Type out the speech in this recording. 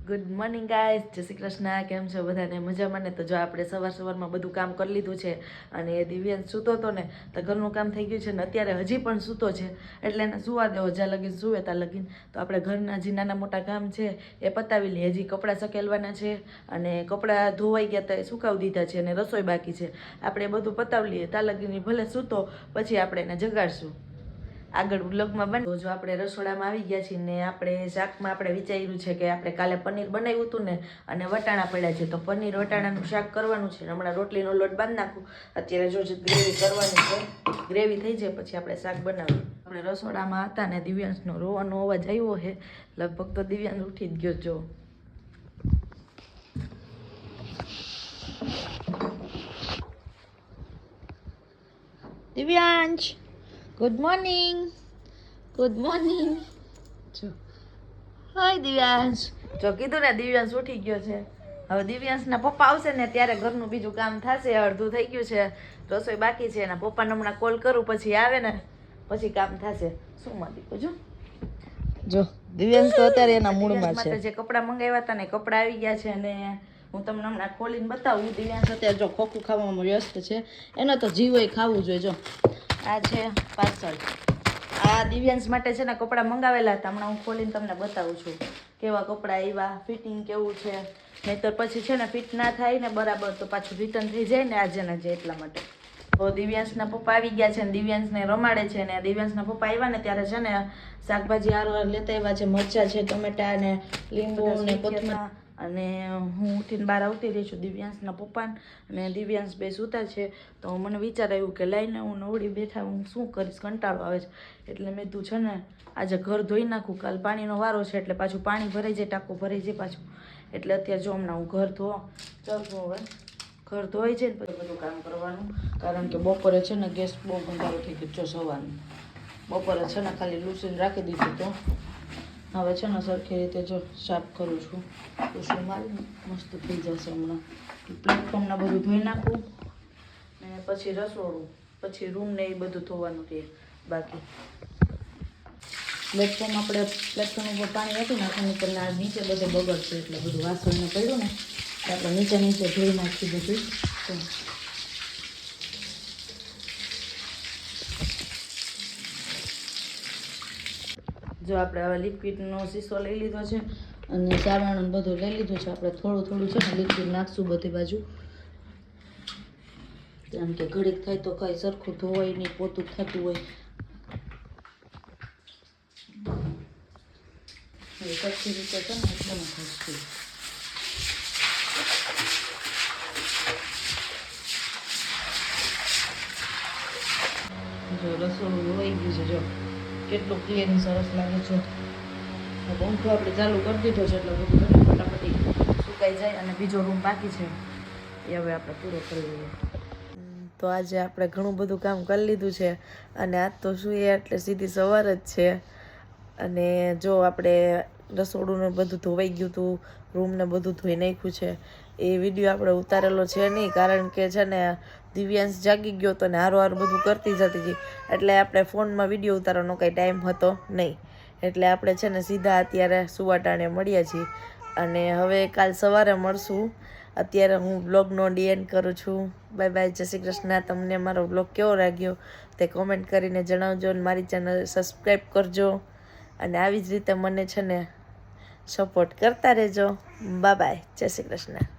Good morning guys, જય શ્રી કૃષ્ણ. કેમ છો બધાને? મજામાં ને? તો જો આપણે સવારમાં બધું કામ કરી લીધું છે અને દિવ્યાંશ સૂતો હતો ને તો ઘરનું કામ થઈ ગયું છે ને અત્યારે હજી પણ સૂતો છે એટલે એને સુવા દેવો, જ્યાં લગીન સુવે ત્યાં લગીન. તો આપણે ઘરના જે નાના મોટા કામ છે એ પતાવી લઈએ. હજી કપડાં સકેલવાના છે અને કપડાં ધોવાઈ ગયા તો સુકાવી દીધા છે અને રસોઈ બાકી છે. આપણે બધું પતાવી લઈએ ત્યાં લગીન ભલે સૂતો, પછી આપણે એને જગાડશું. આગળ વ્લોગમાં બને. તો જો આપણે રસોડામાં આવી ગયા છીએ ને આપણે શાકમાં આપણે વિચાર્યું છે કે આપણે કાલે પનીર બનાવ્યું હતું ને અને વટાણા પડ્યા છે તો પનીર વટાણાનું શાક કરવાનું છે. હમણાં રોટલીનો લોટ બાંધી નાખું. અત્યારે જો ગ્રેવી કરવાની છે, ગ્રેવી થઈ જાય પછી આપણે શાક બનાવીએ. આપણે રસોડામાં હતા ને દિવ્યાંશનો રોવાનો અવાજ આવ્યો છે. લગભગ તો દિવ્યાંશ ઉઠી જ ગયો. જો Divyansh, good morning. Good morning. જો હાય દિવ્યાંશ. જો કીધું ને દિવ્યાંશ ઉઠી ગયો છે. હવે દિવ્યાંશના પપ્પા આવશે ને ત્યારે ઘરનું બીજું કામ થશે. અડધું થઈ ગયું છે, રસોઈ બાકી છે. એના પપ્પાને હમણાં કોલ કરું, પછી આવે ને પછી કામ થશે. શું માં દીકું જો દિવ્યાંશ તો અત્યારે એના મૂડમાં છે. જે કપડાં મંગાવ્યા હતા ને કપડાં આવી ગયા છે અને હું તમને હમણાં ખોલીને બતાવું. દિવ્યાંશ અત્યારે જો ખોખું ખાવામાં વ્યસ્ત છે. એનો તો જીવોય ખાવું જોઈએ. જો આ છે પાર્સલ. આ દિવ્યાંશ માટે છે ને કપડાં મંગાવેલા હતા. હમણાં હું ખોલીને તમને બતાવું છું કેવા કપડાં આવ્યા, ફિટિંગ કેવું છે. નહીંતર પછી છે ને ફિટ ના થાય ને બરાબર તો પાછું રિટર્ન થઈ જાય ને આજે ને જે. એટલા માટે તો દિવ્યાંશના પપ્પા આવી ગયા છે ને દિવ્યાંશને રમાડે છે. ને દિવ્યાંશના પપ્પા આવ્યા ને ત્યારે છે ને શાકભાજી હારવાર લેતા આવ્યા છે. મરચાં છે, ટમેટા ને લીંબુ ને કોથમીર. અને હું ઉઠીને બહાર આવતી રહી છું. દિવ્યાંશના પપ્પા અને દિવ્યાંશ બે સૂતા છે તો મને વિચાર આવ્યું કે લઈને હું નવડી બેઠા હું શું કરીશ, કંટાળો આવે છે. એટલે મેં તું છે ને આજે ઘર ધોઈ નાખું. કાલ પાણીનો વારો છે એટલે પાછું પાણી ભરાઈ જાય, ટાંકો ભરાઈ જાય પાછું. એટલે અત્યારે જો હમણાં હું ઘર ધોવા ચાલશું. હવે ઘર ધોઈ છે ને પછી બધું કામ કરવાનું. કારણ કે બપોરે છે ને ગેસ બહુ ગંધારો થઈ ગયો. જો સવારનું બપોરે છે ને ખાલી લૂસીને રાખી દીધું તો હવે છે ને સરખી રીતે જો સાફ કરું છું. લૂસી મારી મસ્ત થઈ જશે. હમણાં પ્લેટફોર્મને બધું ધોઈ નાખું ને પછી રસોડું, પછી રૂમ ને એ બધું ધોવાનું રહે બાકી. પ્લેટફોર્મ આપણે પ્લેટફોર્મ ઉપર પાણી આપી નાખવાનું પણ આ નીચે બધે બગડશે એટલે બધું વાસણને પડ્યું ને આપણે નીચે ધોઈ નાખી બધું. જો આપણે હવે લિક્વિડનો શીશો લઈ લીધો છે અને સાવણ બધું લઈ લીધું છે. આપણે થોડું છે ને લિક્વિડ નાખશું બધી બાજુ. કારણ કે ઘડીક થાય તો કાંઈ સરખું ધોવાય નહીં, પોતું થતું હોય. સરખી રીતે છે ને એકદમ ઘસતું. જો રસોડું ધોવાઈ ગયું છે. જો કેટલું ક્લીન સરસ લાગે છે. પંખો આપણે ચાલુ કરી દીધો છે એટલે બધું ફટાફટી સુકાઈ જાય. અને બીજો રૂમ બાકી છે એ હવે આપણે પૂરો કરી લઈએ. તો આજે આપણે ઘણું બધું કામ કરી લીધું છે અને આજ તો શું એટલે સીધી સવાર જ છે. અને જો આપણે રસોડું ને બધું ધોવાઈ ગયું હતું, રૂમને બધું ધોઈ નાખ્યું છે. એ વિડીયો આપણે ઉતારેલો છે નહીં કારણ કે છે ને દિવ્યાંશ જાગી ગયો હતો ને હારું બધું કરતી જતી હતી એટલે આપણે ફોનમાં વિડીયો ઉતારવાનો કંઈ ટાઈમ હતો નહીં. એટલે આપણે છે ને સીધા અત્યારે સુવાટાણે મળ્યા છીએ અને હવે કાલ સવારે મળશું. અત્યારે હું બ્લોગનો એન્ડ કરું છું. બાય બાય, જય શ્રી કૃષ્ણ. તમને મારો બ્લોગ કેવો લાગ્યો તે કોમેન્ટ કરીને જણાવજો અને મારી ચેનલ સબસ્ક્રાઈબ કરજો અને આવી જ રીતે મને છે ને સપોર્ટ કરતા રહેજો. બાય બાય, જય શ્રી કૃષ્ણ.